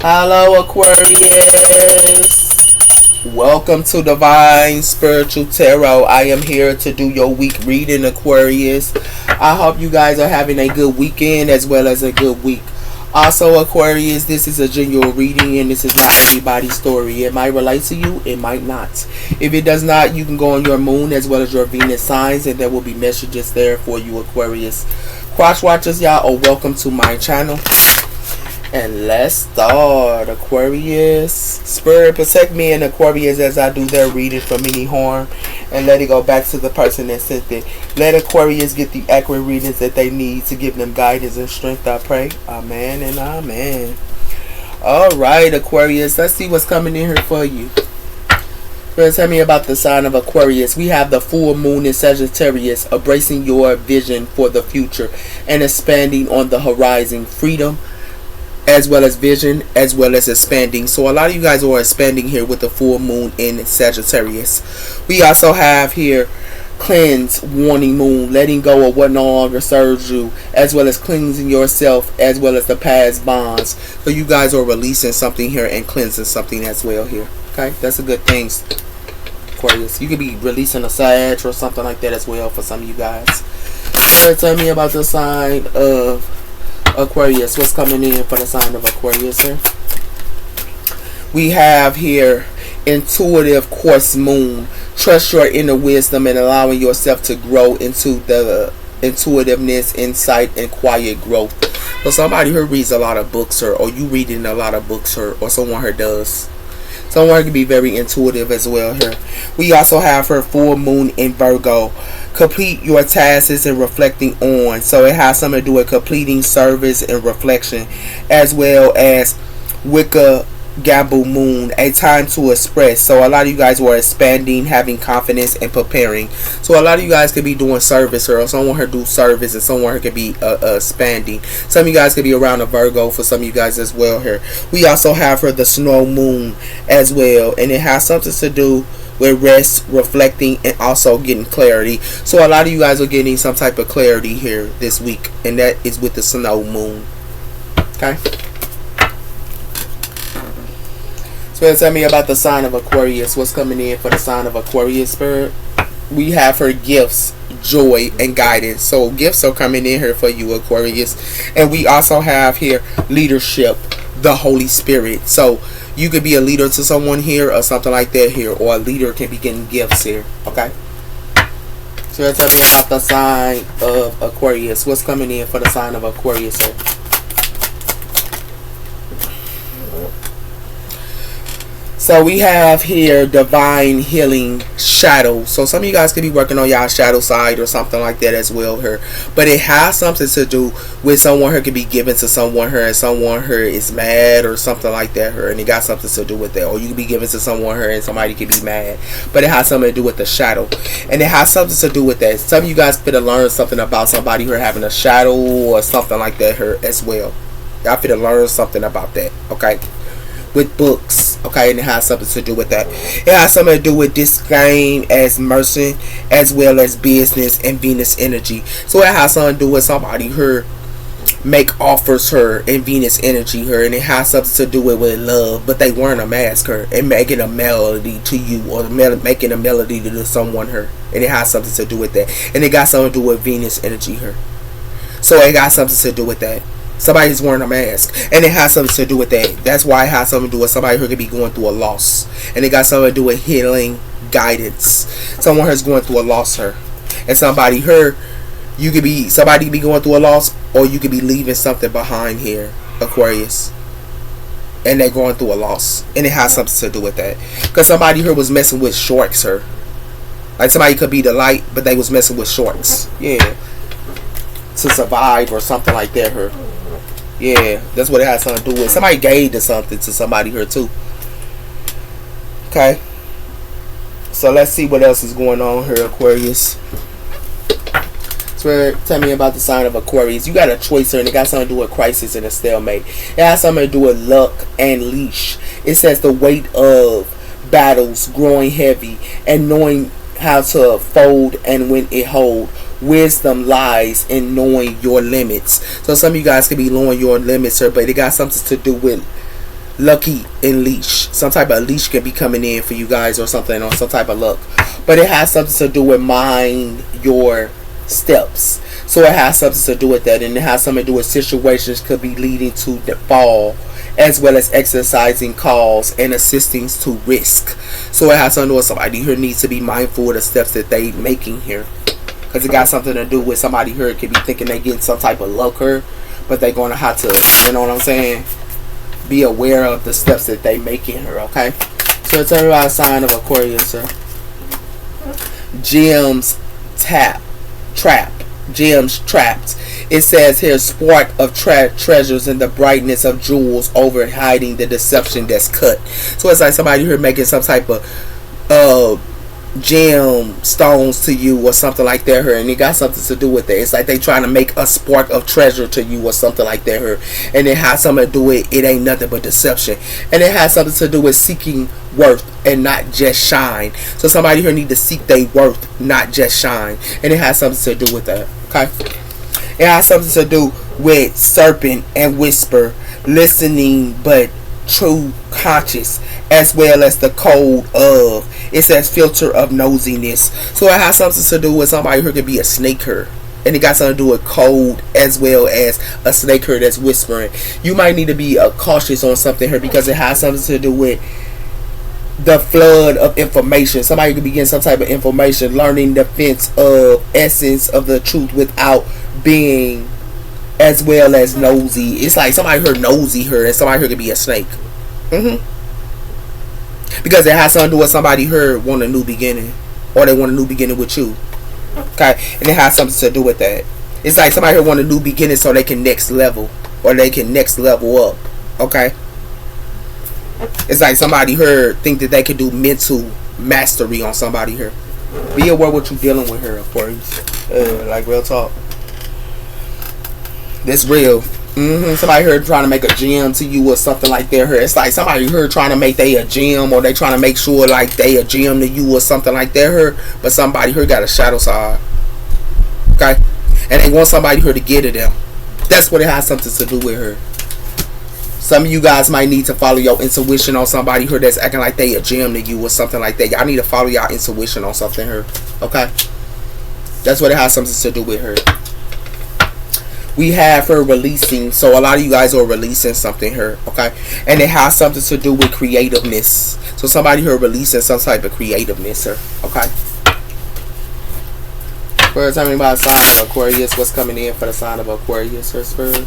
Hello, Aquarius. Welcome to Divine Spiritual Tarot. I am here to do your week reading, Aquarius. I hope you guys are having a good weekend as well as a good week. Also, Aquarius, this is a general reading and this is not everybody's story. It might relate to you, it might not. If it does not, you can go on your moon as well as your Venus signs and there will be messages there for you, Aquarius. Cross watchers, y'all are welcome to my channel. And let's start, Aquarius. Spirit, protect me and Aquarius as I do their reading from any harm. And let it go back to the person that sent it. Let Aquarius get the accurate readings that they need to give them guidance and strength, I pray. Amen and amen. Alright, Aquarius. Let's see what's coming in here for you. Spirit, tell me about the sign of Aquarius. We have the full moon in Sagittarius, embracing your vision for the future and expanding on the horizon. Freedom, as well as vision, as well as expanding. So a lot of you guys are expanding here with the full moon in Sagittarius. We also have here cleanse, warning moon, letting go of what no longer serves you, as well as cleansing yourself, as well as the past bonds. So you guys are releasing something here and cleansing something as well here. Okay, that's a good thing, Aquarius. You could be releasing a Sag or something like that as well for some of you guys. So tell me about the sign of Aquarius. What's coming in for the sign of Aquarius here? We have here intuitive quartz moon. Trust your inner wisdom and allowing yourself to grow into the intuitiveness, insight, and quiet growth. So somebody here reads a lot of books or you reading a lot of books or someone here does. Someone can be very intuitive as well here. We also have her full moon in Virgo. Complete your tasks and reflecting on. So it has something to do with completing service and reflection, as well as Wicca Gamble moon, a time to express. So a lot of you guys were expanding, having confidence, and preparing. So a lot of you guys could be doing service, or someone here do service, and someone here could be expanding. Some of you guys could be around a Virgo for some of you guys as well here. We also have her the snow moon as well, and it has something to do with rest, reflecting, and also getting clarity. So a lot of you guys are getting some type of clarity here this week, and that is with the snow moon. Okay. So tell me about the sign of Aquarius. What's coming in for the sign of Aquarius, Spirit? We have her gifts, joy, and guidance. So gifts are coming in here for you, Aquarius. And we also have here leadership, the Holy Spirit. So you could be a leader to someone here or something like that here, or a leader can be getting gifts here. Okay. So tell me about the sign of Aquarius. What's coming in for the sign of Aquarius here? So we have here divine healing shadow. So some of you guys could be working on y'all shadow side or something like that as well here. But it has something to do with someone here could be given to someone here and someone here is mad or something like that here. And it got something to do with that. Or you could be given to someone here and somebody could be mad. But it has something to do with the shadow. And it has something to do with that. Some of you guys could have learned something about somebody here having a shadow or something like that here as well. Y'all could have learned something about that. Okay. With books, okay, and it has something to do with that. It has something to do with this game as mercy, as well as business and Venus energy. So it has something to do with somebody here make offers her in Venus energy her, and it has something to do with love, but they weren't a mask her and making a melody to you or making a melody to someone her, and it has something to do with that, and it got something to do with Venus energy her. So it got something to do with that. Somebody's wearing a mask, and it has something to do with that. That's why it has something to do with somebody who could be going through a loss, and it got something to do with healing guidance. Someone who's going through a loss here, and somebody here, you could be somebody could be going through a loss, or you could be leaving something behind here, Aquarius, and they're going through a loss, and it has something to do with that. Because somebody here was messing with shorts here, like somebody could be the light, but they was messing with shorts, yeah, to survive or something like that here. Yeah, that's what it has something to do with. Somebody gave to something to somebody here too. Okay. So let's see what else is going on here, Aquarius. So tell me about the sign of Aquarius. You got a choice here, and it got something to do with crisis and a stalemate. It has something to do with luck and leash. It says the weight of battles growing heavy and knowing how to fold and when it hold. Wisdom lies in knowing your limits. So some of you guys could be knowing your limits here, but it got something to do with lucky and leash. Some type of leash can be coming in for you guys or something, or some type of luck. But it has something to do with mind your steps. So it has something to do with that, and it has something to do with situations could be leading to the fall, as well as exercising cause and assisting to risk. So it has something to do with somebody here needs to be mindful of the steps that they making here, because it got something to do with somebody here could be thinking they getting some type of luck here, but they're going to have to, you know what I'm saying, be aware of the steps that they making here. Okay, so it's everybody sign of Aquarius, sir. Gems trap. Gems trapped. It says here, spark of treasures and the brightness of jewels over hiding the deception that's cut. So it's like somebody here making some type of gem stones to you or something like that here, and it got something to do with it. It's like they trying to make a spark of treasure to you or something like that here, and it has something to do with it ain't nothing but deception, and it has something to do with seeking worth and not just shine. So somebody here need to seek their worth, not just shine, and it has something to do with that. Okay, it has something to do with serpent and whisper, listening but true conscious, as well as the code of, it says filter of nosiness. So it has something to do with somebody who could be a snake her, and it got something to do with code as well as a snake her that's whispering. You might need to be cautious on something here, because it has something to do with the flood of information. Somebody could be getting some type of information, learning the fence of essence of the truth without being as well as nosy. It's like somebody heard nosy her, and somebody here could be a snake. Because it has something to do with somebody heard want a new beginning, or they want a new beginning with you. Okay, and it has something to do with that. It's like somebody here want a new beginning so they can next level, or they can next level up. Okay, it's like somebody here think that they can do mental mastery on somebody here. Be aware what you're dealing with here, Aquarius. Like real talk. That's real. Somebody here trying to make a gem to you or something like that. It's like somebody here trying to make they a gem, or they trying to make sure like they a gem to you or something like that here. But somebody here got a shadow side. Okay, and they want somebody here to get at them. That's what it has something to do with her. Some of you guys might need to follow your intuition on somebody here that's acting like they a gem to you or something like that. Y'all need to follow your intuition on something here. Okay, that's what it has something to do with her. We have her releasing, so a lot of you guys are releasing something here, okay, and it has something to do with creativeness. So somebody here releasing some type of creativeness here, okay. Spirit, tell me about the sign of Aquarius. What's coming in for the sign of Aquarius, her Spirit?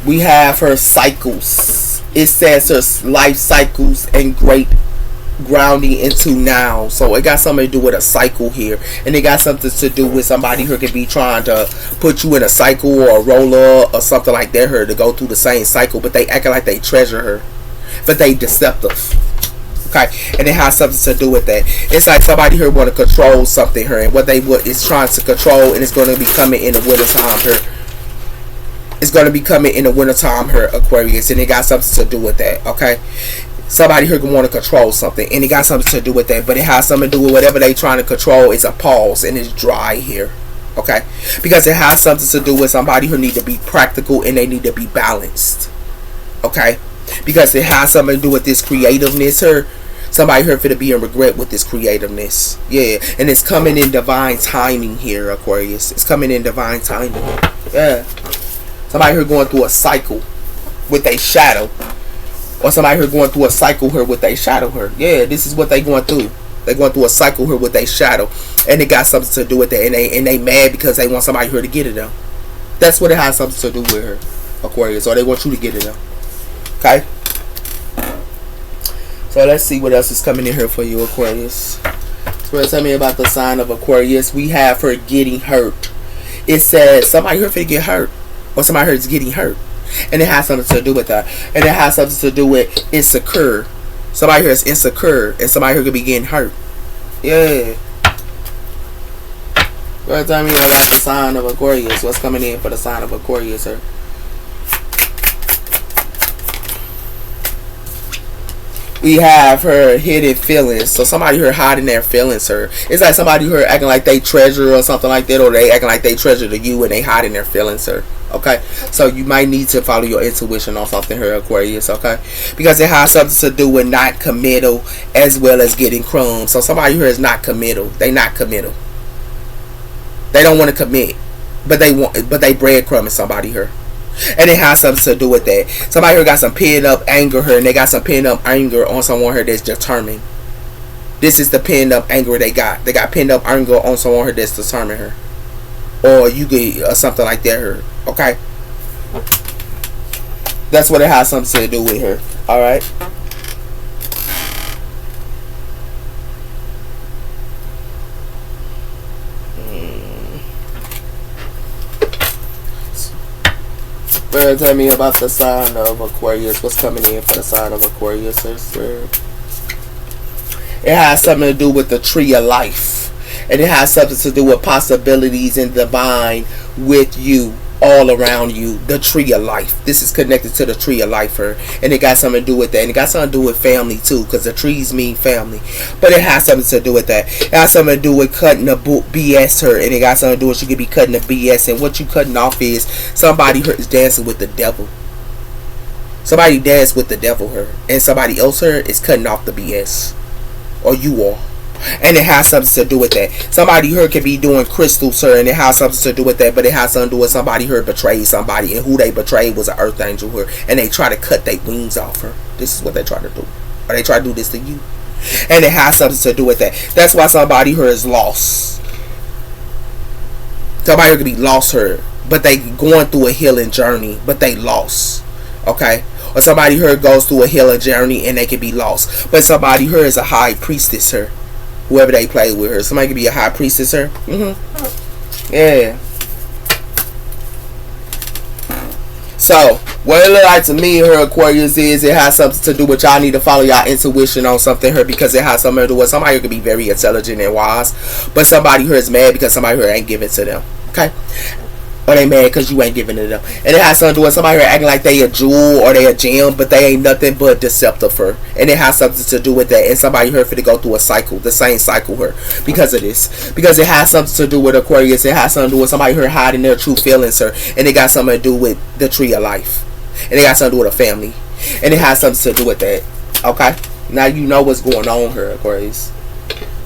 We have her cycles. It says her life cycles and great grounding into now. So it got something to do with a cycle here, and it got something to do with somebody who could be trying to put you in a cycle or a roller or something like that here to go through the same cycle, but they acting like they treasure her, but they deceptive. Okay, and it has something to do with that. It's like somebody here want to control something here, and what they is trying to control, and it's going to be coming in the winter time here. It's going to be coming in the winter time here, Aquarius, and it got something to do with that. Okay, somebody here can want to control something, and it got something to do with that, but it has something to do with whatever they trying to control. It's a pause, and it's dry here. Okay, because it has something to do with somebody who need to be practical, and they need to be balanced. Okay, because it has something to do with this creativeness here. Somebody here for to be in regret with this creativeness. Yeah, and it's coming in divine timing here, Aquarius. It's coming in divine timing. Yeah, somebody here going through a cycle with a shadow. Or somebody here going through a cycle here with a shadow here. Yeah, this is what they going through. They going through a cycle here with a shadow, and it got something to do with that. And they mad because they want somebody here to get it them. That's what it has something to do with her, Aquarius. Or they want you to get it them. Okay. So let's see what else is coming in here for you, Aquarius. So tell me about the sign of Aquarius. We have her getting hurt. It says somebody here for to get hurt, or somebody here is getting hurt. And it has something to do with that. And it has something to do with insecure. Somebody here is insecure, and somebody here could be getting hurt. Yeah. Well, tell me about the sign of Aquarius. What's coming in for the sign of Aquarius, sir? We have her hidden feelings. So somebody here hiding their feelings, her. It's like somebody here acting like they treasure or something like that, or they acting like they treasure to you and they hiding their feelings, her. Okay, so you might need to follow your intuition on something here, Aquarius. Okay, because it has something to do with not committal as well as getting crumbs. So somebody here is not committal. They not committal. They don't want to commit, but they breadcrumbing somebody here. And it has something to do with that. Somebody here got some pent up anger here, and they got some pent up anger on someone here that's determined. This is the pent up anger they got. They got pent up anger on someone here that's determined her, or you get something like that here. Okay, that's what it has something to do with her. All right. Tell me about the sign of Aquarius. What's coming in for the sign of Aquarius, sir? It has something to do with the tree of life. And it has something to do with possibilities and divine with you, all around you. The tree of life. This is connected to the tree of life, her. And it got something to do with that. And it got something to do with family, too. Because the trees mean family. But it has something to do with that. It has something to do with cutting the BS, her. And it got something to do with you could be cutting the BS. And what you cutting off is somebody her is dancing with the devil. Somebody dance with the devil, her. And somebody else, her, is cutting off the BS. Or you are. And it has something to do with that. Somebody here can be doing crystals, sir, and it has something to do with that. But it has something to do with somebody here betrayed somebody, and who they betrayed was an earth angel here, and they try to cut their wings off her. This is what they try to do, or they try to do this to you, and it has something to do with that. That's why somebody here is lost. Somebody here could be lost here, but they going through a healing journey, but they lost. Okay. Or somebody here goes through a healing journey and they can be lost. But somebody here is a high priestess here. Whoever they play with her. Somebody could be a high priestess here. Yeah. So, what it look like to me here, Aquarius, is it has something to do with y'all need to follow y'all intuition on something here, because it has something to do with somebody who could be very intelligent and wise, but somebody here is mad because somebody here ain't giving to them. Okay? Or they mad because you ain't giving it to them. And it has something to do with somebody here acting like they a jewel or they a gem, but they ain't nothing but deceptive her. And it has something to do with that. And somebody here for to go through a cycle, the same cycle here, because of this. Because it has something to do with Aquarius. It has something to do with somebody here hiding their true feelings her. And it got something to do with the tree of life. And it got something to do with a family. And it has something to do with that. Okay? Now you know what's going on here, Aquarius.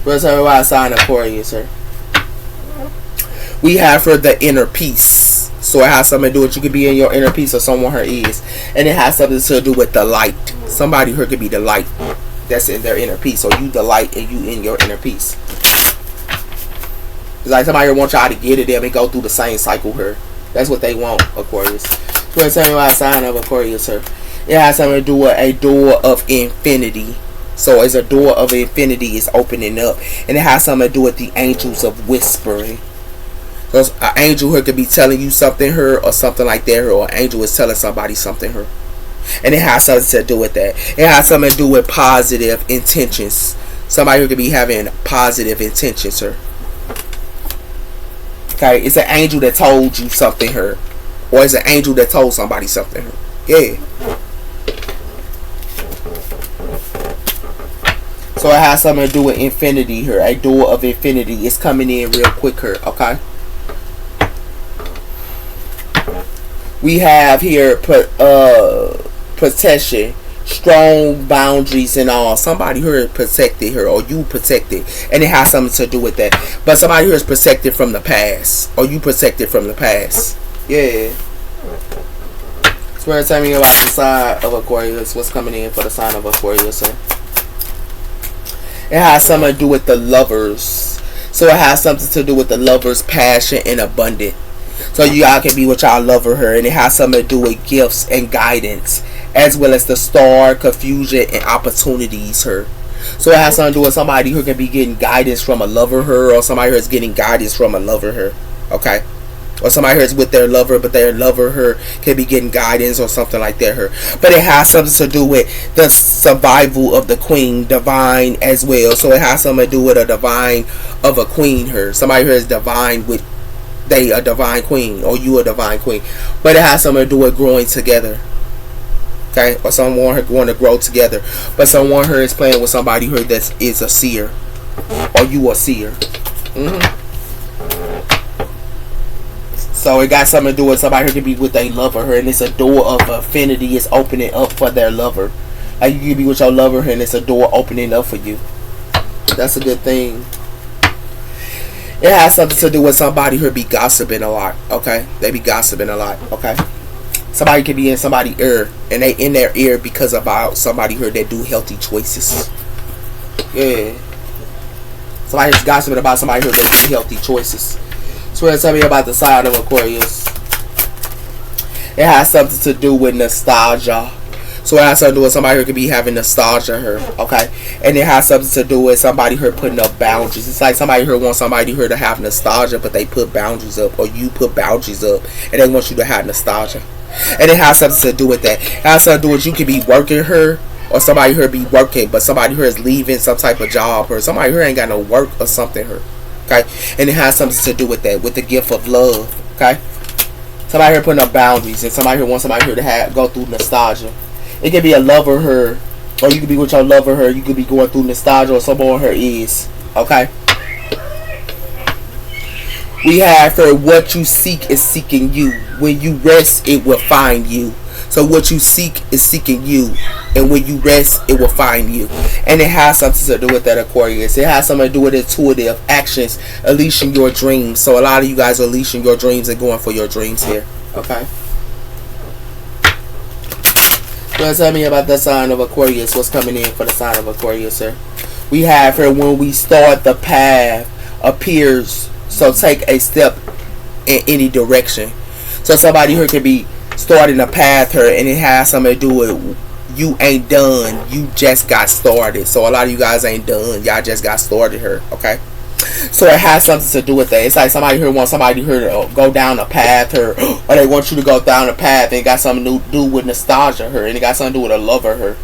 Where's everybody sign Aquarius here? We have for the inner peace. So it has something to do with you could be in your inner peace or someone her is. And it has something to do with the light. Somebody here could be the light that's in their inner peace. Or you the light and you in your inner peace. It's like somebody here wants y'all to get it them and go through the same cycle here. That's what they want, Aquarius. So tell me why I sign of Aquarius here. It has something to do with a door of infinity. So it's a door of infinity is opening up. And it has something to do with the angels of whispering. Because an angel here could be telling you something here or something like that, or an angel is telling somebody something here. And it has something to do with that. It has something to do with positive intentions. Somebody who could be having positive intentions here. Okay, it's an angel that told you something here. Or it's an angel that told somebody something here. Yeah. So it has something to do with infinity here. A door of infinity is coming in real quick here. Okay. We have here protection, strong boundaries and all. Somebody here is protected here, or you protected, and it has something to do with that. But somebody here is protected from the past, or you protected from the past. Yeah. So tell me about the sign of Aquarius. What's coming in for the sign of Aquarius? Sir? It has something to do with the lovers. So it has something to do with the lovers' passion and abundance. So y'all can be with y'all lover her, and it has something to do with gifts and guidance, as well as the star, confusion, and opportunities her. So it has something to do with somebody who can be getting guidance from a lover her, or somebody who is getting guidance from a lover her. Okay? Or somebody who is with their lover, but their lover her can be getting guidance or something like that her. But it has something to do with the survival of the queen, divine as well. So it has something to do with a divine of a queen her. Somebody who is divine with they a divine queen, or you a divine queen. But it has something to do with growing together. Okay, or someone here going to grow together, but someone here is playing with somebody here that is a seer, or you a seer. So it got something to do with somebody here could be with a lover here, and it's a door of affinity is opening up for their lover. Like you could be with your lover here, and it's a door opening up for you. That's a good thing. It has something to do with somebody who be gossiping a lot. Okay, they be gossiping a lot. Okay, somebody could be in somebody's ear, and they in their ear because about somebody who that do healthy choices. Yeah, somebody's gossiping about somebody who that do healthy choices. So tell me about the sign of Aquarius. It has something to do with nostalgia. So it has something to do with somebody who could be having nostalgia here, okay? And it has something to do with somebody who putting up boundaries. It's like somebody who wants somebody who to have nostalgia, but they put boundaries up, or you put boundaries up, and they want you to have nostalgia. And it has something to do with that. It has something to do with you could be working her, or somebody who be working, but somebody who is leaving some type of job, or somebody who ain't got no work or something here, okay? And it has something to do with that, with the gift of love, okay? Somebody here putting up boundaries, and somebody who wants somebody here to go through nostalgia. It could be a lover her, or you could be with your lover her. You could be going through nostalgia, or someone her is. Okay. We have her. What you seek is seeking you. When you rest, it will find you. So what you seek is seeking you, and when you rest, it will find you. And it has something to do with that, Aquarius. It has something to do with intuitive actions, unleashing your dreams. So a lot of you guys are unleashing your dreams and going for your dreams here. Okay. Tell me about the sign of Aquarius. What's coming in for the sign of Aquarius, sir? We have here, when we start, the path appears. So take a step in any direction. So somebody here could be starting a path here, and it has something to do with you ain't done. You just got started. So a lot of you guys ain't done. Y'all just got started here. Okay. So it has something to do with that. It's like somebody here wants somebody here to go down a path here, or they want you to go down a path, and it got something to do with nostalgia here, and it got something to do with a lover here,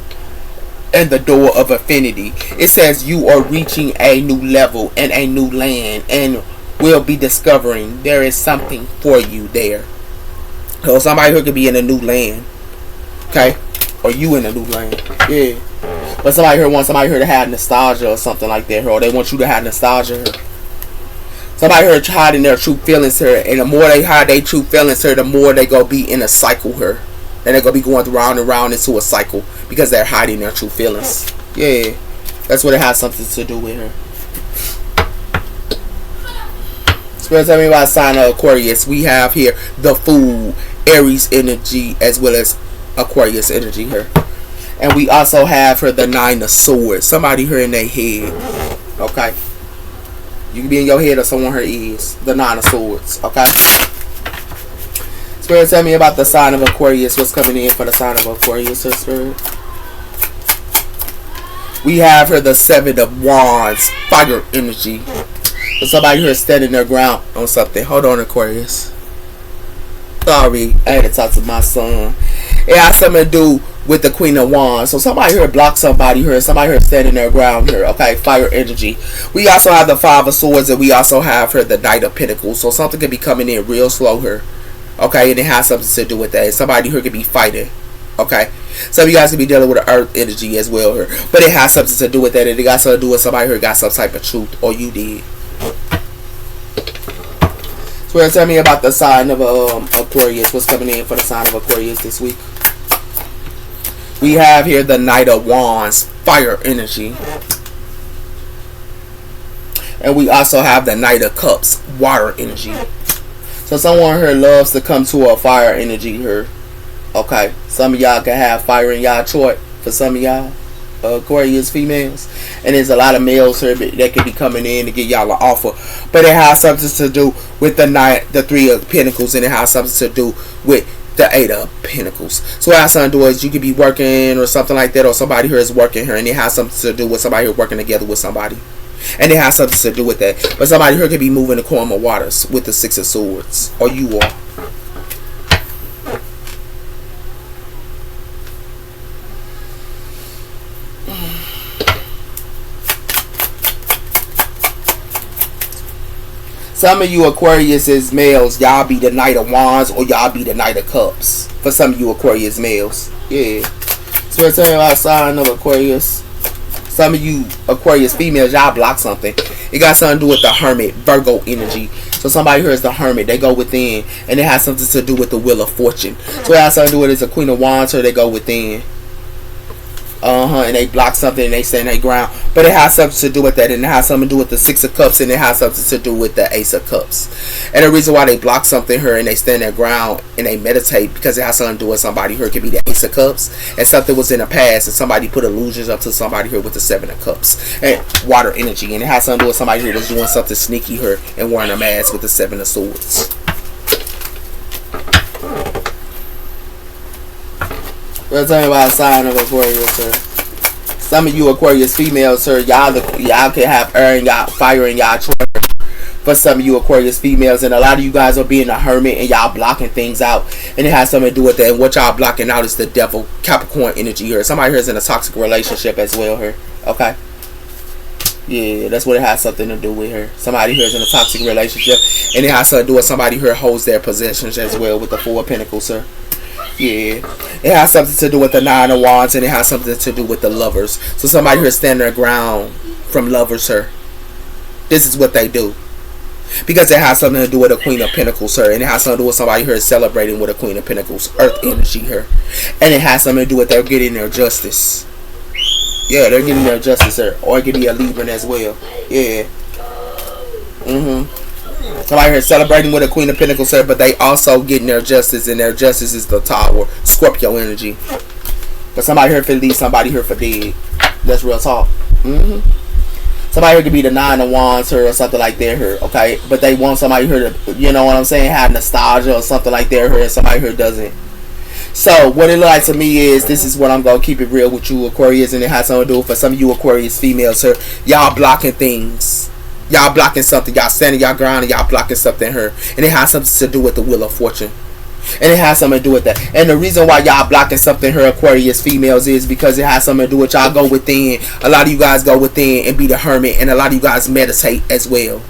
and the door of affinity. It says you are reaching a new level and a new land, and will be discovering there is something for you there. So somebody here could be in a new land, okay, or you in a new land, yeah. But somebody here wants somebody here to have nostalgia or something like that, or they want you to have nostalgia here. Somebody here hiding their true feelings here, and the more they hide their true feelings here, the more they go be in a cycle here, and they're gonna be going round and round into a cycle because they're hiding their true feelings. Yeah, that's what it has something to do with here. Spirit, tell me about sign of Aquarius. We have here the Fool, Aries energy, as well as Aquarius energy here. And we also have her the Nine of Swords. Somebody here in their head. Okay. You can be in your head, or someone here is. The Nine of Swords. Okay. Spirit, tell me about the sign of Aquarius. What's coming in for the sign of Aquarius, sir, Spirit? We have her the Seven of Wands. Fire energy. So somebody here standing their ground on something. Hold on, Aquarius. Sorry, I had to talk to my son. It has something to do with the Queen of Wands. So somebody here block somebody here. Somebody here standing their ground here. Okay, fire energy. We also have the Five of Swords, and we also have here the Knight of Pentacles. So something could be coming in real slow here. Okay, and it has something to do with that. Somebody here could be fighting. Okay, some of you guys could be dealing with the Earth energy as well here. But it has something to do with that, and it got something to do with somebody here got some type of truth, or you did. So tell me about the sign of Aquarius. What's coming in for the sign of Aquarius this week? We have here the Knight of Wands, fire energy. And we also have the Knight of Cups, water energy. So someone here loves to come to a fire energy here. Okay. Some of y'all can have fire in y'all chart. For some of y'all, Aquarius females. And there's a lot of males here that could be coming in to get y'all an offer. But it has something to do with the Three of Pentacles. And it has something to do with the Eight of Pentacles. So what it has something to do is you could be working or something like that, or somebody here is working here, and it has something to do with somebody here working together with somebody, and it has something to do with that. But somebody here could be moving the calm of waters with the Six of Swords, or you are. Some of you Aquarius is males, y'all be the Knight of Wands, or y'all be the Knight of Cups. For some of you Aquarius males. Yeah. We're talking about sign of Aquarius. Some of you Aquarius females, y'all block something. It got something to do with the Hermit, Virgo energy. So somebody here is the Hermit. They go within. And it has something to do with the Wheel of Fortune. So it has something to do with it's a Queen of Wands, or they go within. And they block something and they stand their ground. But it has something to do with that. And it has something to do with the Six of Cups. And it has something to do with the Ace of Cups. And the reason why they block something here and they stand their ground and they meditate, because it has something to do with somebody here. It could be the Ace of Cups. And something was in the past and somebody put illusions up to somebody here with the Seven of Cups. And water energy. And it has something to do with somebody here that's doing something sneaky here and wearing a mask with the Seven of Swords. We're talking about a sign of Aquarius, sir. Some of you Aquarius females, sir, y'all can have air and y'all fire in y'all chart. For some of you Aquarius females, and a lot of you guys are being a hermit and y'all blocking things out, and it has something to do with that. And what y'all blocking out is the devil, Capricorn energy here. Somebody here is in a toxic relationship as well here. Okay. Yeah, that's what it has something to do with her. Somebody here is in a toxic relationship, and it has something to do with somebody here holds their possessions as well with the Four of Pentacles, sir. Yeah, it has something to do with the Nine of Wands, and it has something to do with the Lovers. So somebody here standing their ground from Lovers, sir. This is what they do. Because it has something to do with a Queen of Pentacles, sir. And it has something to do with somebody here celebrating with a Queen of Pentacles. Earth energy here. And it has something to do with them getting their justice. Yeah, they're getting their justice, sir. Or it could be a Libran as well. Yeah. Somebody here celebrating with a Queen of Pentacles, sir, but they also getting their justice, and their justice is the Tower, Scorpio energy. But somebody here for leave, somebody here for dead. That's real talk. Somebody here could be the Nine of Wands or something like that here, okay? But they want somebody here to, you know what I'm saying, have nostalgia or something like that here, and somebody here doesn't. So what it looks like to me is, this is what I'm going to keep it real with you Aquarius, and it has something to do for some of you Aquarius females here. Y'all blocking things. Y'all blocking something. Y'all standing y'all ground and y'all blocking something here. And it has something to do with the Wheel of Fortune. And it has something to do with that. And the reason why y'all blocking something here, Aquarius females, is because it has something to do with y'all go within. A lot of you guys go within and be the hermit. And a lot of you guys meditate as well.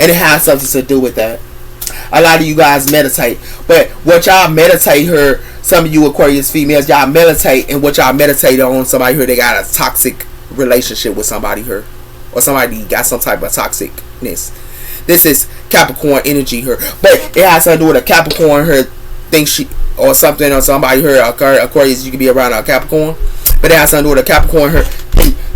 And it has something to do with that. A lot of you guys meditate. But what y'all meditate here, some of you Aquarius females, y'all meditate. And what y'all meditate on, somebody here, they got a toxic relationship with somebody here. Or somebody got some type of toxicness. This is Capricorn energy here. But it has something to do with a Capricorn here. Think she or something, or somebody here, Aquarius, you can be around a Capricorn. But it has something to do with a Capricorn here.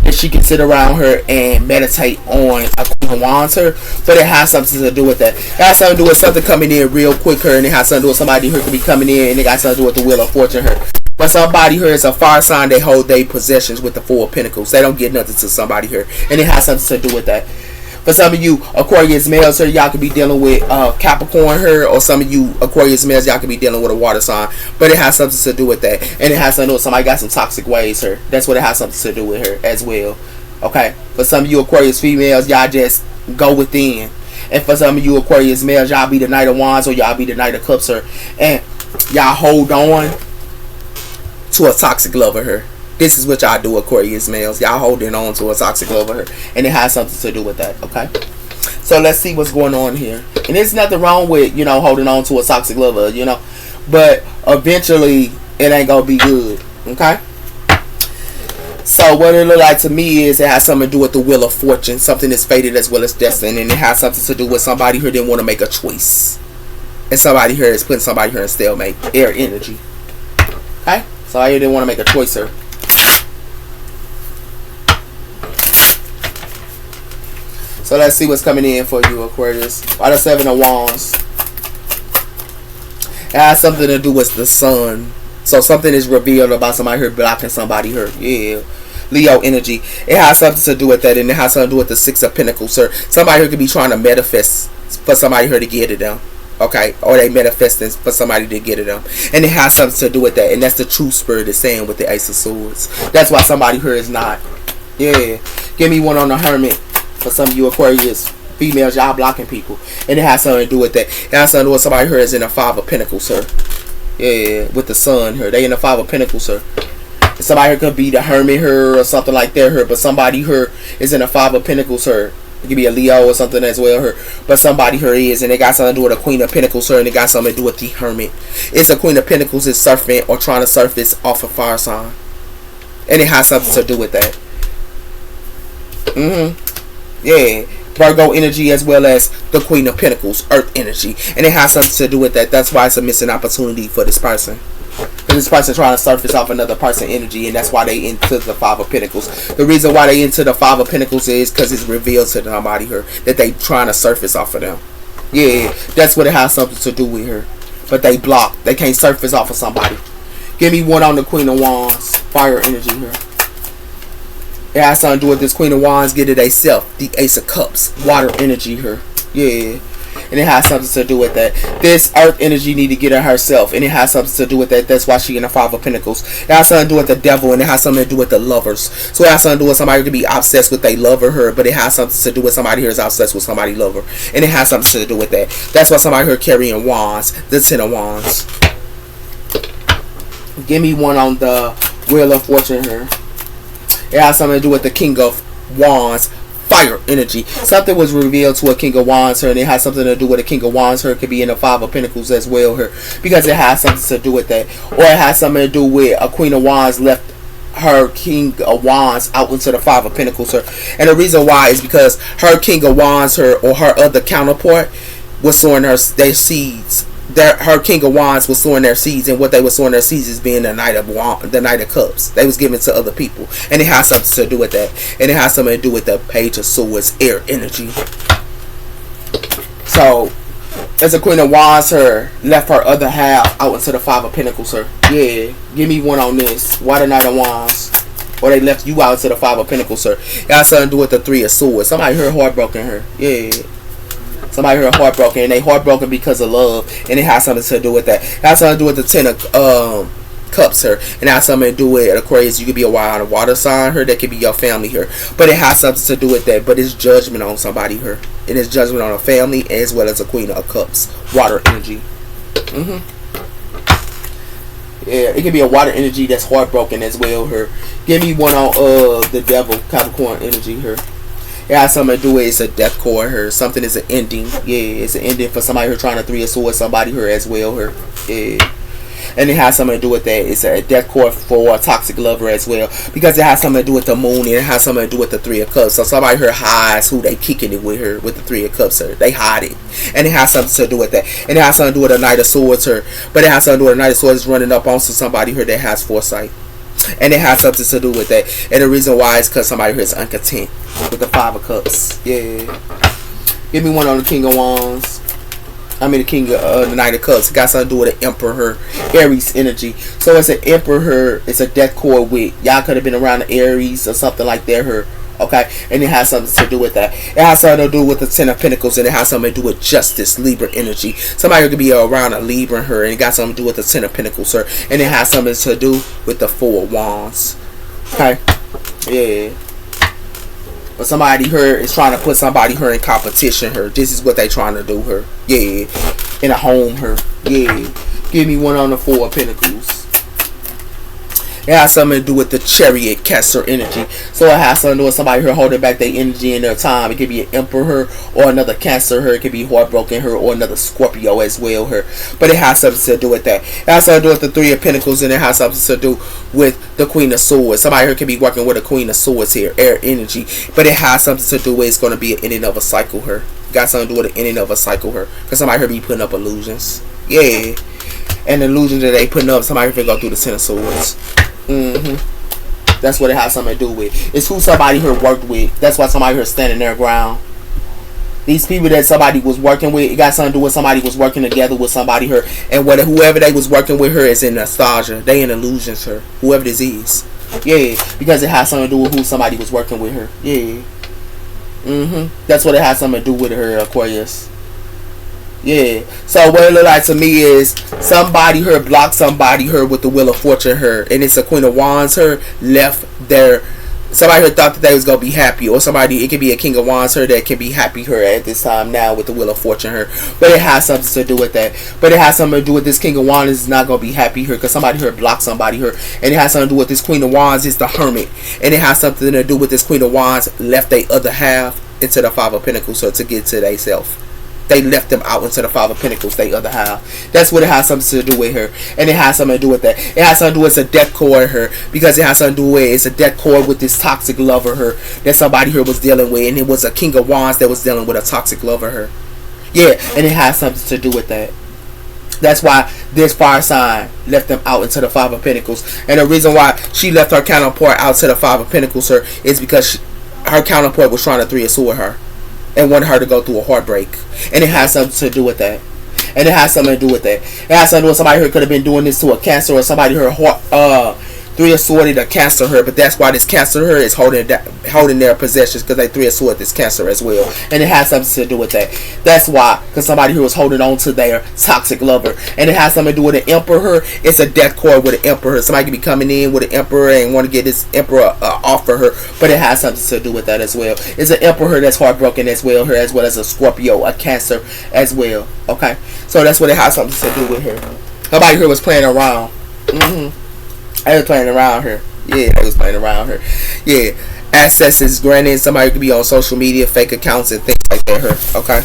That she can sit around her and meditate on a Queen of Wands her. But it has something to do with that. It has something to do with something coming in real quick here. And it has something to do with somebody here could be coming in. And it got something to do with the Wheel of Fortune here. But somebody here is a fire sign. They hold their possessions with the Four of Pentacles. They don't get nothing to somebody here. And it has something to do with that. For some of you Aquarius males here, y'all could be dealing with Capricorn here. Or some of you Aquarius males, y'all could be dealing with a water sign. But it has something to do with that. And it has something to do with somebody got some toxic ways here. That's what it has something to do with her as well. Okay. For some of you Aquarius females, y'all just go within. And for some of you Aquarius males, y'all be the Knight of Wands or y'all be the Knight of Cups here. And y'all hold on to a toxic lover here. This is what y'all do, Aquarius males. Y'all holding on to a toxic lover here. And it has something to do with that, okay? So let's see what's going on here. And there's nothing wrong with, you know, holding on to a toxic lover, you know. But eventually, it ain't going to be good, okay? So what it look like to me is it has something to do with the Wheel of Fortune. Something that's fated as well as destined. And it has something to do with somebody who didn't want to make a choice. And somebody here is putting somebody here in stalemate. Air energy. Okay? So I didn't want to make a choice here. So let's see what's coming in for you, Aquarius. Why the Seven of Wands? It has something to do with the sun. So something is revealed about somebody here blocking somebody here. Yeah. Leo energy. It has something to do with that. And it has something to do with the Six of Pentacles, sir. Somebody here could be trying to manifest for somebody here to get it down. Okay, or they manifesting for somebody to get it them. And it has something to do with that. And that's the true spirit is saying with the Ace of Swords. That's why somebody here is not. Yeah. Give me one on the Hermit. For some of you Aquarius females, y'all blocking people. And it has something to do with that. It has something to do with somebody here is in a Five of Pentacles, sir. Yeah, with the sun here. They in the Five of Pentacles, sir. Somebody here could be the Hermit here or something like that here. But somebody here is in a Five of Pentacles, sir. It could be a Leo or something as well here. But somebody here is. And it got something to do with a Queen of Pentacles, sir. And it got something to do with the Hermit. It's a Queen of Pentacles is surfing or trying to surface off a fire sign. and it has something to do with that. Yeah, Virgo energy as well as the Queen of Pentacles, Earth energy, and it has something to do with that. That's why it's a missing opportunity for this person. Because this person trying to surface off another person energy, and that's why they into the Five of Pentacles. The reason why they into the Five of Pentacles is because it's revealed to somebody here that they trying to surface off of them. Yeah, that's what it has something to do with her. But they block. They can't surface off of somebody. Give me one on the Queen of Wands, fire energy here. It has something to do with this Queen of Wands, get it a self. The Ace of Cups, water energy here. Yeah. And it has something to do with that. This earth energy need to get her herself. And it has something to do with that. That's why she in the Five of Pentacles. It has something to do with the devil. And it has something to do with the lovers. So it has something to do with somebody to be obsessed with they lover her. But it has something to do with somebody here is obsessed with somebody lover. And it has something to do with that. That's why somebody here carrying wands. The Ten of Wands. Give me one on the Wheel of Fortune here. It has something to do with the King of Wands, fire energy. Something was revealed to a King of Wands here, and it has something to do with a King of Wands here. It could be in the Five of Pentacles as well here, because it has something to do with that. Or it has something to do with a Queen of Wands left her King of Wands out into the Five of Pentacles here. And the reason why is because her King of Wands her or her other counterpart was sowing their seeds. Her King of Wands was sowing their seeds, and what they were sowing their seeds is being the Knight of Cups. They was giving to other people, and it has something to do with that. And it has something to do with the Page of Swords, air energy. So, as a Queen of Wands, her left her other half out into the Five of Pentacles. Her, yeah, give me one on this. Why the Knight of Wands? Or they left you out to the Five of Pentacles. Her, it has something to do with the Three of Swords. Somebody here heartbroken. Her, yeah. Somebody here heartbroken, and they heartbroken because of love, and it has something to do with that. It has something to do with the Ten of Cups here, and it has something to do with Aquarius. You could be a water sign here, that could be your family here, but it has something to do with that. But it's judgment on somebody here. It is judgment on a family as well as a Queen of Cups, water energy. Yeah, it could be a water energy that's heartbroken as well here. Give me one on the Devil, Capricorn energy here. It has something to do with, it's a death cord here. Something is an ending. Yeah, it's an ending for somebody who trying to Three of Swords somebody here as well here. Yeah. And it has something to do with that. It's a death cord for a toxic lover as well. Because it has something to do with the moon, and it has something to do with the Three of Cups. So somebody here hides who they kicking it with her with the Three of Cups here. They hide it. And it has something to do with that. And it has something to do with a Knight of Swords here. But it has something to do with a Knight of Swords running up on somebody here that has foresight. And it has something to do with that. And the reason why is because somebody here is uncontent with the Five of Cups. Yeah. Give me one on the King of Wands. I mean the King of the Knight of Cups. It got something to do with the Emperor, Aries energy. So it's an Emperor. It's a death cord with. Y'all could have been around the Aries or something like that here. Okay, and it has something to do with that. It has something to do with the Ten of Pentacles, and it has something to do with justice, Libra energy. Somebody could be around a Libra her, and it got something to do with the Ten of Pentacles her, and it has something to do with the Four of Wands. Okay, yeah. But somebody here is trying to put somebody here in competition her. This is what they trying to do her. Yeah, in a home her. Yeah, give me one on the Four of Pentacles. It has something to do with the Chariot, Cancer energy. So it has something to do with somebody here holding back their energy and their time. It could be an Emperor or another Cancer here. It could be heartbroken here or another Scorpio as well here. But it has something to do with that. It has something to do with the Three of Pentacles, and it has something to do with the Queen of Swords. Somebody here could be working with a Queen of Swords here, air energy. But it has something to do with it's going to be an ending of a cycle here. Got something to do with the ending of a cycle here. Because somebody here be putting up illusions. Yeah. And the illusions that they putting up, somebody here go through the Ten of Swords. That's what it has something to do with. It's who somebody here worked with. That's why somebody here standing their ground. These people that somebody was working with, it got something to do with somebody was working together with somebody here. And whoever they was working with her is in nostalgia. They in illusions her. Whoever this is. Yeah. Because it has something to do with who somebody was working with her. Yeah. That's what it has something to do with her, Aquarius. Yeah. So what it look like to me is somebody her blocked somebody her with the Wheel of Fortune her, and it's a Queen of Wands her left there. Somebody here thought that they was gonna be happy, or somebody, it could be a King of Wands her that can be happy her at this time now with the Wheel of Fortune her. But it has something to do with that. But it has something to do with this King of Wands is not gonna be happy here because somebody here blocked somebody here, and it has something to do with this Queen of Wands is the Hermit, and it has something to do with this Queen of Wands left their other half into the Five of Pentacles so to get to themselves. They left them out into the Five of Pentacles, they other half. That's what it has something to do with her. And it has something to do with that. It has something to do with a death cord her. Because it has something to do with it's a death cord with this toxic lover her that somebody here was dealing with. And it was a King of Wands that was dealing with a toxic lover her. Yeah, and it has something to do with that. That's why this fire sign left them out into the Five of Pentacles. And the reason why she left her counterpart out to the Five of Pentacles her is because her counterpart was trying to Three of Swords her. And wanted her to go through a heartbreak. And it has something to do with that. And it has something to do with that. It has something to do with somebody here could have been doing this to a Cancer, or somebody her heart, Three of Swords to Cancer her. But that's why this Cancer her is holding their possessions, because they Three of Swords this Cancer as well. And it has something to do with that. That's why, because somebody who was holding on to their toxic lover. And it has something to do with an Emperor. It's a death cord with an Emperor. Somebody could be coming in with an Emperor and want to get this Emperor off of her. But it has something to do with that as well. It's an Emperor that's heartbroken as well. Her as well as a Scorpio, a Cancer as well. Okay, so that's what it has something to do with her. Nobody here was playing around. I was playing around her. Yeah, I was playing around her. Yeah, access is granted. Somebody could be on social media, fake accounts, and things like that. Her, okay.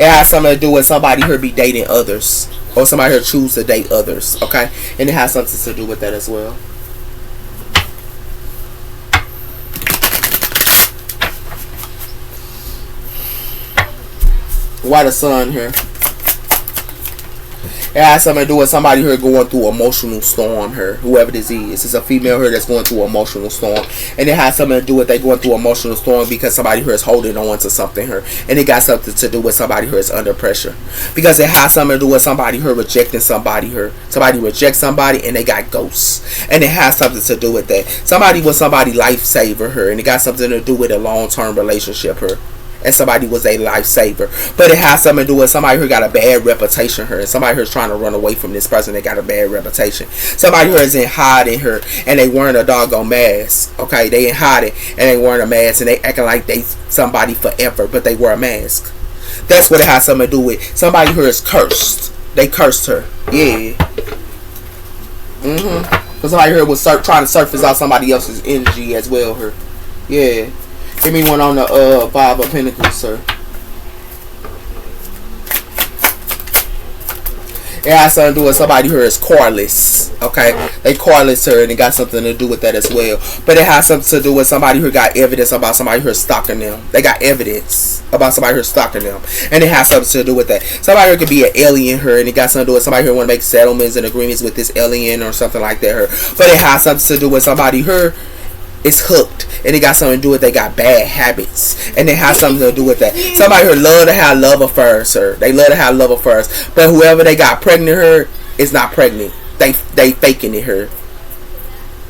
It has something to do with somebody here be dating others, or somebody here choose to date others. Okay, and it has something to do with that as well. Why the sun here? It has something to do with somebody here going through emotional storm here. Whoever this is. It's a female here that's going through emotional storm. And it has something to do with they going through emotional storm because somebody here is holding on to something here. And it got something to do with somebody here is under pressure. Because it has something to do with somebody here rejecting somebody here. Somebody rejects somebody and they got ghosts. And it has something to do with that. Somebody was somebody lifesaver here. And it got something to do with a long-term relationship here. And somebody was a lifesaver. But it has something to do with somebody who got a bad reputation here. And somebody who's trying to run away from this person that got a bad reputation. Somebody who is in hiding here. And they wearing a doggone mask. Okay, they in hiding. And they wearing a mask. And they acting like they somebody forever. But they wear a mask. That's what it has something to do with. Somebody who is cursed. They cursed her. Yeah. Because somebody here was trying to surface out somebody else's energy as well here. Yeah. Give me one on the Five of Pentacles, sir. It has something to do with somebody who is careless. Okay? They careless her and it got something to do with that as well. But it has something to do with somebody who got evidence about somebody who is stalking them. They got evidence about somebody who is stalking them. And it has something to do with that. Somebody who could be an alien here and it got something to do with somebody who want to make settlements and agreements with this alien or something like that here. But it has something to do with somebody here is hooked and it got something to do with they got bad habits and it has something to do with that. Somebody who love to have love affairs, sir. They love to have love affairs, but whoever they got pregnant her is not pregnant. They faking it her.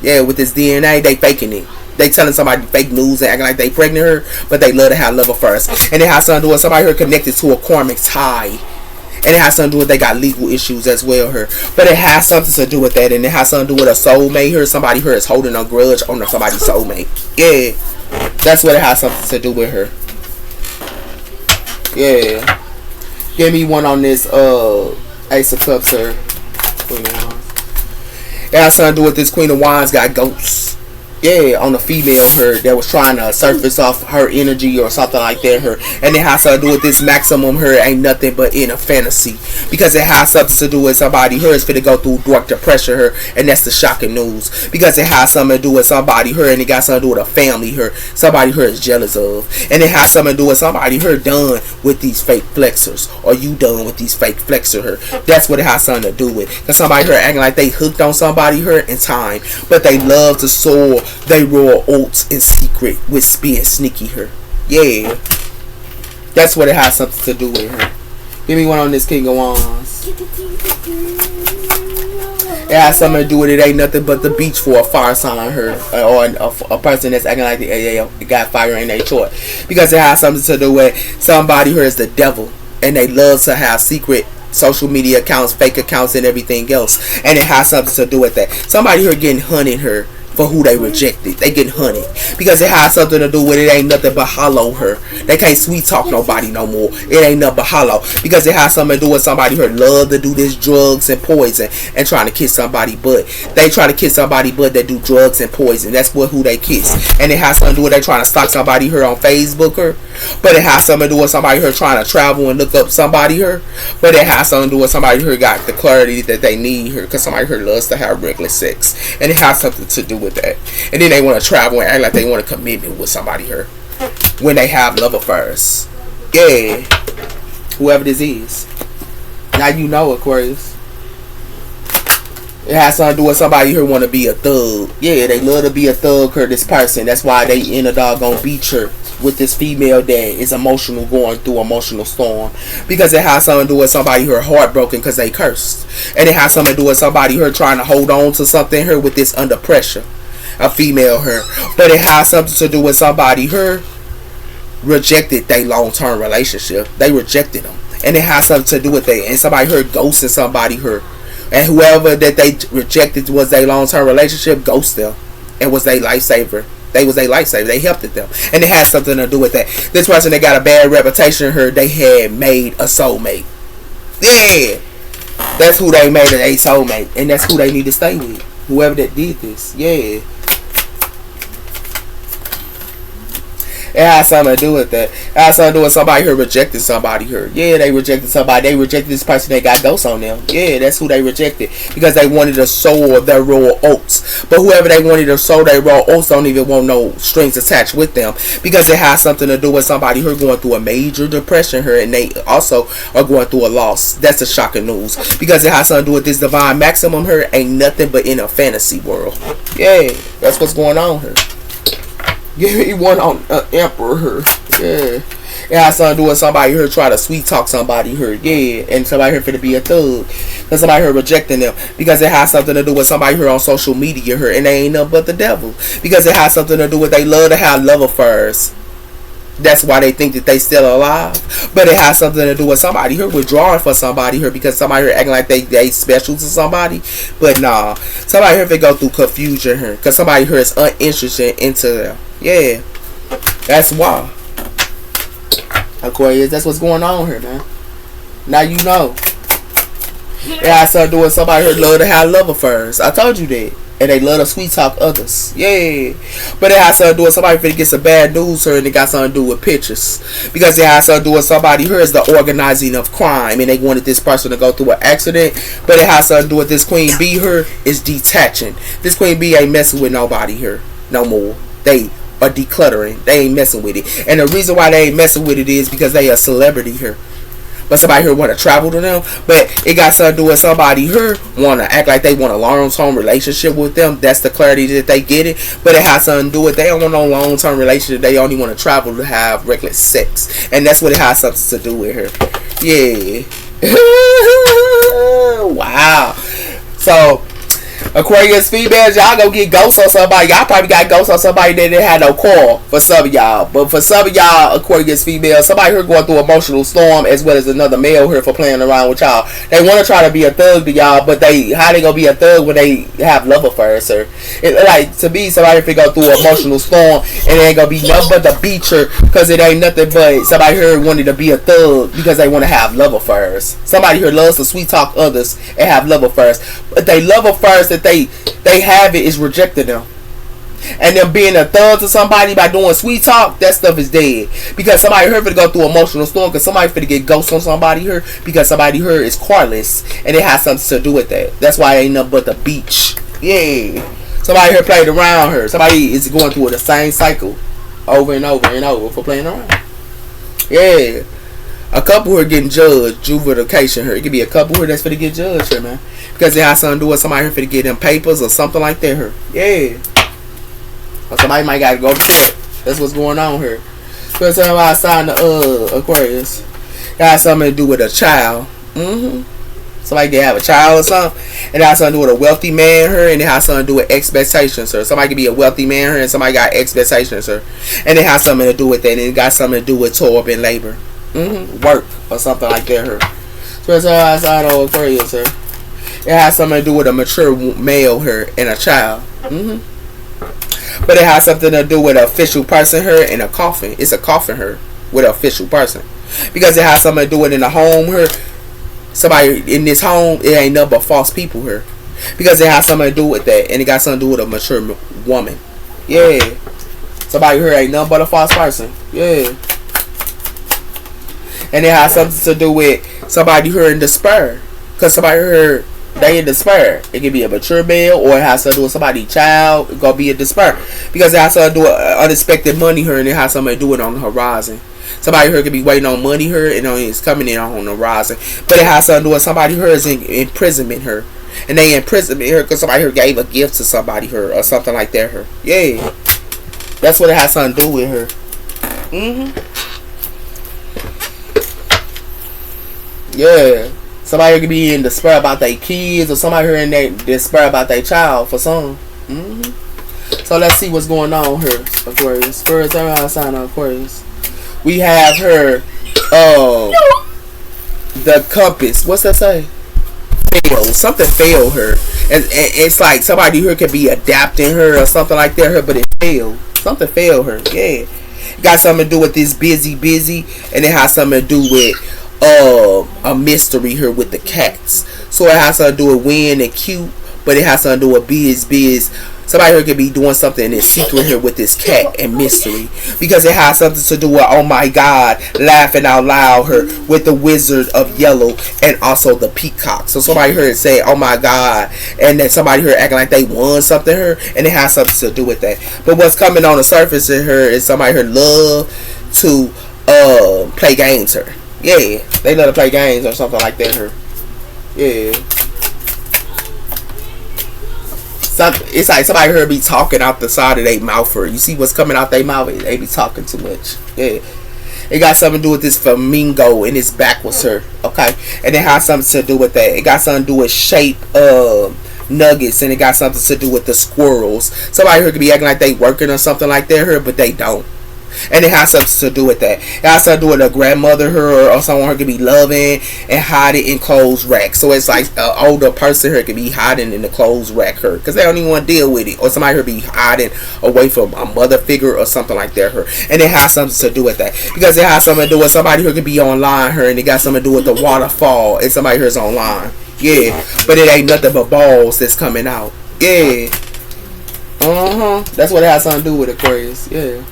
Yeah, with this DNA they faking it. They telling somebody fake news and acting like they pregnant her, but they love to have love affairs. And it has something to do with somebody who connected to a karmic tie. And it has something to do with they got legal issues as well here. But it has something to do with that. And it has something to do with a soulmate here. Somebody here is holding a grudge on somebody's soulmate. Yeah. That's what it has something to do with her. Yeah. Give me one on this Ace of Cups here. Queen of Wands. It has something to do with this Queen of Wands got ghosts. Yeah, on the female her that was trying to surface off her energy or something like that her. And it has something to do with this maximum her ain't nothing but in a fantasy. Because it has something to do with somebody her is finna go through dark depression her. And that's the shocking news. Because it has something to do with somebody her and it got something to do with a family her. Somebody her is jealous of. And it has something to do with somebody her done with these fake flexers. Or you done with these fake flexer her. That's what it has something to do with. Because somebody her acting like they hooked on somebody her in time. But they love to soar. They roll oats in secret with being sneaky her. Yeah. That's what it has something to do with her. Give me one on this King of Wands. It has something to do with it ain't nothing but the beach for a fire sign her. Or a person that's acting like they got fire in their chart. Because it has something to do with somebody who is the devil. And they love to have secret social media accounts, fake accounts and everything else. And it has something to do with that. Somebody here getting hunted her. for who they rejected. They getting hunted because it has something to do with it ain't nothing but hollow her. They can't sweet talk nobody no more. It ain't nothing but hollow because it has something to do with somebody who love to do this drugs and poison and trying to kiss somebody butt. They try to kiss somebody butt that do drugs and poison. That's what who they kiss. And it has something to do with they trying to stalk somebody her on Facebook her. But it has something to do with somebody her trying to travel and look up somebody her. But it has something to do with somebody who got the clarity that they need her because somebody who loves to have regular sex. And it has something to do with that. And then they want to travel and act like they want a commitment with somebody here when they have love affairs. Yeah, whoever this is. Now you know, Aquarius. It has something to do with somebody who want to be a thug. Yeah, they love to be a thug her, this person. That's why they in a doggone beach her with this female that is emotional, going through emotional storm. Because it has something to do with somebody who are heartbroken because they cursed. And it has something to do with somebody who are trying to hold on to something her with this under pressure. A female her. But it has something to do with somebody her rejected their long-term relationship. They rejected them. And it has something to do with that. And somebody her ghosting somebody her. And whoever that they rejected was their long-term relationship, ghost them. And was their lifesaver. They was their lifesaver. They helped them. And it has something to do with that. This person that got a bad reputation her, they had made a soulmate. Yeah. That's who they made a soulmate. And that's who they need to stay with. Whoever that did this. Yeah. It has something to do with that. It has something to do with somebody who rejected somebody here. Yeah, they rejected somebody. They rejected this person that got ghosts on them. Yeah, that's who they rejected. Because they wanted to sow their raw oats. But whoever they wanted to sow their raw oats don't even want no strings attached with them. Because it has something to do with somebody who are going through a major depression here. And they also are going through a loss. That's the shocking news. Because it has something to do with this divine maximum here. Ain't nothing but in a fantasy world. Yeah, that's what's going on here. Give me one on Emperor. Yeah. It has something to do with somebody here try to sweet talk somebody here. Yeah. And somebody here finna be a thug. And somebody here rejecting them. Because it has something to do with somebody here on social media here. And they ain't nothing but the devil. Because it has something to do with they love to have love affairs. That's why they think that they still alive. But it has something to do with somebody here withdrawing for somebody here because somebody here acting like they special to somebody. But nah. Somebody here they go through confusion here. Because somebody here is uninterested into them. Yeah. That's why. Aquarius, that's what's going on here, man. Now you know. It has something to do with somebody here love to have love affairs. I told you that. And they love to sweet talk others. Yeah. But it has something to do with somebody finna get some bad news here and it got something to do with pictures. Because it has something to do with somebody here is the organizing of crime and they wanted this person to go through an accident. But it has something to do with this queen bee here is detaching. This queen bee ain't messing with nobody here no more. They are decluttering. They ain't messing with it. And the reason why they ain't messing with it is because they a celebrity here. But somebody here want to travel to them. But it got something to do with somebody here want to act like they want a long-term relationship with them. That's the clarity that they get it. But it has something to do with they don't want no long-term relationship. They only want to travel to have regular sex. And that's what it has something to do with her. Yeah. Wow. So Aquarius females, y'all go get ghosts on somebody. Y'all probably got ghosts on somebody that didn't have no call for some of y'all. But for some of y'all Aquarius females, somebody here going through emotional storm as well as another male here for playing around with y'all. They want to try to be a thug to y'all, but how they gonna be a thug when they have love affairs, sir? Like, to me, somebody if they go through an emotional storm and it ain't gonna be nothing but the beacher because it ain't nothing but somebody here wanting to be a thug because they want to have love affairs. Somebody here loves to sweet talk others and have love affairs. But they love affairs that they have it is rejecting them. And them being a thug to somebody by doing sweet talk, that stuff is dead. Because somebody here finna go through emotional storm because somebody finna get ghosts on somebody here because somebody here is careless and it has something to do with that. That's why it ain't nothing but the beach. Yeah. Somebody here played around her. Somebody is going through the same cycle over and over and over for playing around. Yeah. A couple who are getting judged, justification here. It could be a couple here that's finna get judged here, man. Because it has something to do with somebody here finna get them papers or something like that here. Yeah. Or somebody might gotta go to court. That's what's going on here. First time I signed the Aquarius. It has something to do with a child. Somebody can have a child or something. And it has something to do with a wealthy man here. And it has something to do with expectations, sir. Somebody can be a wealthy man here and somebody got expectations, sir. And it has something to do with that. And it got something to do with toil and labor. Work or something like that here. So that's how I signed on Aquarius here. It has something to do with a mature male here and a child. But it has something to do with an official person her and a coffin. It's a coffin her with an official person. Because it has something to do with in the home her. Somebody in this home, it ain't nothing but false people here. Because it has something to do with that. And it got something to do with a mature woman. Yeah. Somebody here ain't nothing but a false person. Yeah. And it has something to do with somebody here in despair. Because somebody here, they in despair. It can be a mature male, or it has to do with somebody's child. It's going to be a despair. Because it has to do with unexpected money here, and it has something to do with on the horizon. Somebody here could be waiting on money here, and it's coming in on the horizon. But it has something to do with somebody here is in imprisonment here. And they imprisonment here because somebody here gave a gift to somebody here, or something like that here. Yeah. That's what it has something to do with her. Yeah. Somebody could be in despair about their kids, or somebody here in despair about their child for some. So let's see what's going on here, Aquarius. First, I sign on Aquarius. We have her, the compass. What's that say? Fail. Something failed her. And it's like somebody here could be adapting her or something like that, her, but it failed. Something failed her. Yeah. It got something to do with this busy, and it has something to do with a mystery here with the cats. So it has something to do with win and cute, but it has something to do with biz. Somebody here could be doing something in secret here with this cat and mystery. Because it has something to do with, oh my God, laughing out loud her with the Wizard of Yellow and also the peacock. So somebody here say, oh my God, and then somebody here acting like they won something here, and it has something to do with that. But what's coming on the surface in her is somebody here love to play games her. Yeah, they love to play games or something like that her. Yeah. It's like somebody here be talking out the side of their mouth. Or you see what's coming out their mouth? They be talking too much. Yeah. It got something to do with this flamingo and its back was her. Okay. And it has something to do with that. It got something to do with shape nuggets. And it got something to do with the squirrels. Somebody here could be acting like they working or something like that here, but they don't. And it has something to do with that. It has something to do with a grandmother her or someone who could be loving and hiding in clothes racks. So it's like an older person here could be hiding in the clothes rack her because they don't even want to deal with it. Or somebody here be hiding away from a mother figure or something like that her. And it has something to do with that. Because it has something to do with somebody who could be online her, and it got something to do with the waterfall and somebody here is online. Yeah. But it ain't nothing but balls that's coming out. Yeah. That's what it has something to do with, Aquarius. Yeah.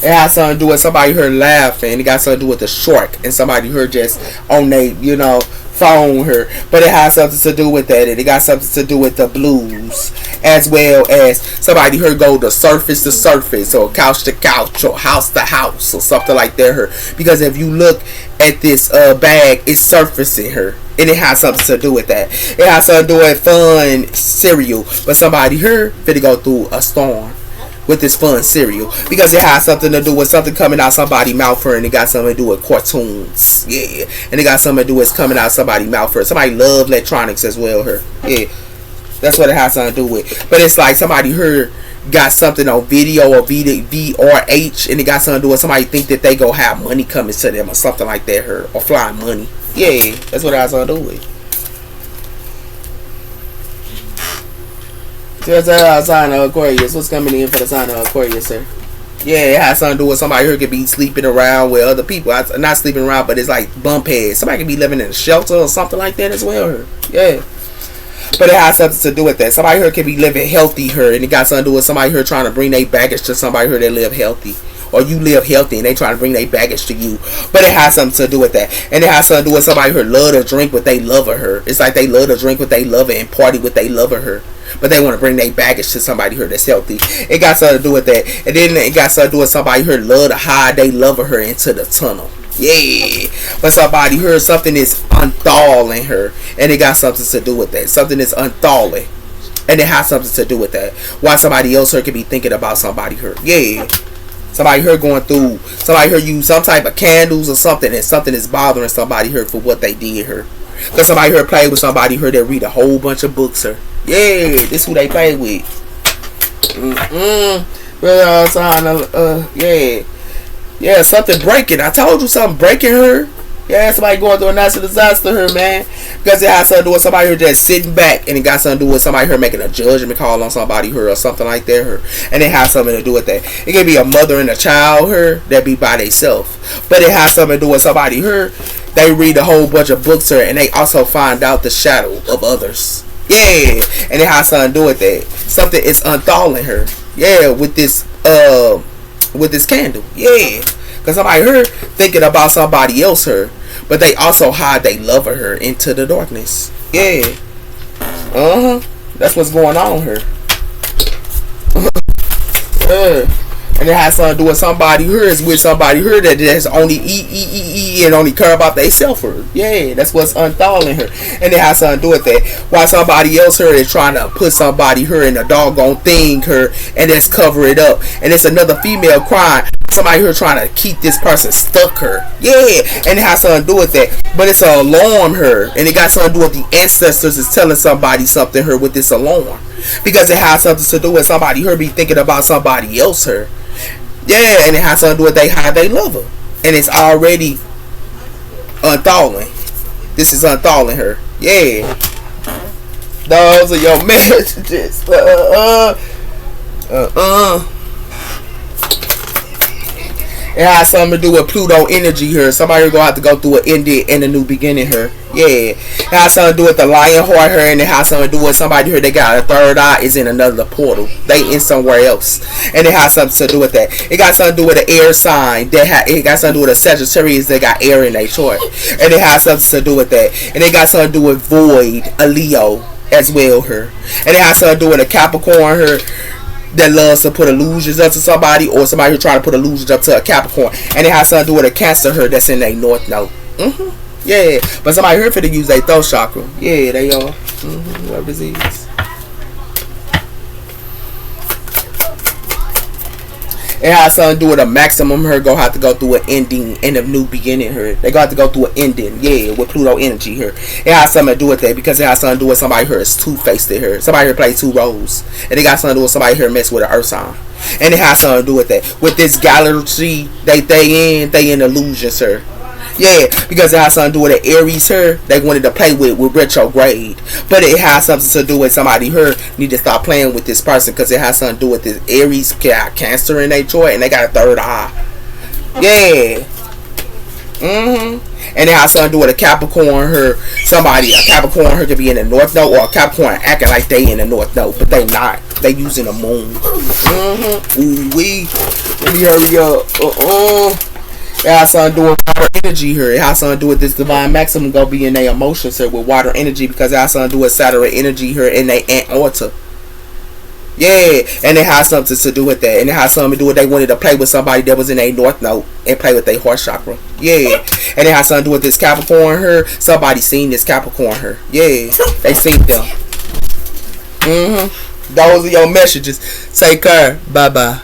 It has something to do with somebody here laughing. It got something to do with the shark and somebody here just on their, phone her. But it has something to do with that. And it got something to do with the blues. As well as somebody here go to surface or couch to couch or house to house or something like that her. Because if you look at this bag, it's surfacing her. And it has something to do with that. It has something to do with fun cereal. But somebody here finna go through a storm with this fun cereal because it has something to do with something coming out somebody's mouth for, and it got something to do with cartoons. Yeah. And it got something to do with coming out somebody's mouth for. Somebody love electronics as well her. Yeah. That's what it has something to do with. But it's like somebody here got something on video or VRH, and it got something to do with somebody think that they go have money coming to them or something like that her, or flying money. Yeah. That's what it has something to do with. There's a sign of Aquarius. What's coming in for the sign of Aquarius, sir? Yeah, it has something to do with somebody who could be sleeping around with other people. Not sleeping around, but it's like bump heads. Somebody could be living in a shelter or something like that as well. Yeah. But it has something to do with that. Somebody here could be living healthy here, and it got something to do with somebody here trying to bring their baggage to somebody here that live healthy. Or you live healthy and they trying to bring their baggage to you. But it has something to do with that. And it has something to do with somebody who love to drink what they love of her. It's like they love to drink what they love and party what they love of her. But they want to bring their baggage to somebody here that's healthy. It got something to do with that. And then it got something to do with somebody here love to hide they love of her into the tunnel. Yeah. But somebody here, something is unthaling her. And it got something to do with that. Something is unthaling. And it has something to do with that. Why somebody else here could be thinking about somebody here. Yeah. Somebody here going through, somebody here use some type of candles or something, and something is bothering somebody here for what they did here. Because somebody here played with somebody here that read a whole bunch of books here. Yeah, this who they play with. Yeah. Yeah, something breaking. I told you something breaking her. Yeah, somebody going through a natural disaster here, man. Because it has something to do with somebody here just sitting back, and it got something to do with somebody here making a judgment call on somebody here or something like that here. And it has something to do with that. It can be a mother and a child here that be by themselves. But it has something to do with somebody here. They read a whole bunch of books here, and they also find out the shadow of others. Yeah, and it has something to do with that. Something is unthaling her. Yeah, with this candle. Yeah. Because somebody here thinking about somebody else here. But they also hide they love of her into the darkness. Yeah. That's what's going on here. And it has something to do with somebody here is with somebody here that just only eat and only care about themselves. Yeah, that's what's unthaling her. And it has something to do with that. While somebody else here is trying to put somebody here in a doggone thing here and just cover it up. And it's another female crying. Somebody here trying to keep this person stuck her. Yeah, and it has something to do with that. But it's an alarm her. And it got something to do with the ancestors is telling somebody something here with this alarm. Because it has something to do with somebody here be thinking about somebody else her. Yeah, and it has something to do with how they love her. And it's already unthaling. This is unthaling her. Yeah. Those are your messages. It has something to do with Pluto energy here. Somebody gonna have to go through an ending and a new beginning here. Yeah. It has something to do with the lion heart here, and it has something to do with somebody here that got a third eye is in another portal. They in somewhere else. And it has something to do with that. It got something to do with the air sign. It got something to do with the Sagittarius that got air in their chart. And it has something to do with that. And it got something to do with Void, a Leo as well here. And it has something to do with a Capricorn here that loves to put illusions up to somebody, or somebody who try to put illusions up to a Capricorn. And it has something to do with a Cancer here that's in their North Node. Yeah, but somebody here for to use their throat chakra. Yeah, they are. Whoever it is. It has something to do with a maximum here. Go have to go through an ending and a new beginning here. They got to go through an ending. Yeah, with Pluto energy here. It has something to do with that because it has something to do with somebody here is two-faced here. Somebody here plays two roles. And it got something to do with somebody here mess with an earth sign. And it has something to do with that. With this galaxy they in illusions here. Yeah, because it has something to do with the Aries here they wanted to play with retrograde. But it has something to do with somebody here need to stop playing with this person because it has something to do with this Aries got Cancer in their chart and they got a third eye. Yeah. And it has something to do with a Capricorn here. A Capricorn here could be in the North Node, or a Capricorn acting like they in the North Node, but they not. They using the moon. Ooh wee. Let me hurry up. It has something to do with water energy here. It has something to do with this divine maximum gonna be in their emotions here with water energy because it has something to do with Saturn energy here in their Antarctica. Yeah, and it has something to do with that. And it has something to do with they wanted to play with somebody that was in their North Node and play with their heart chakra. Yeah, and it has something to do with this Capricorn here. Somebody seen this Capricorn here. Yeah, they seen them. Those are your messages. Take care. Bye-bye.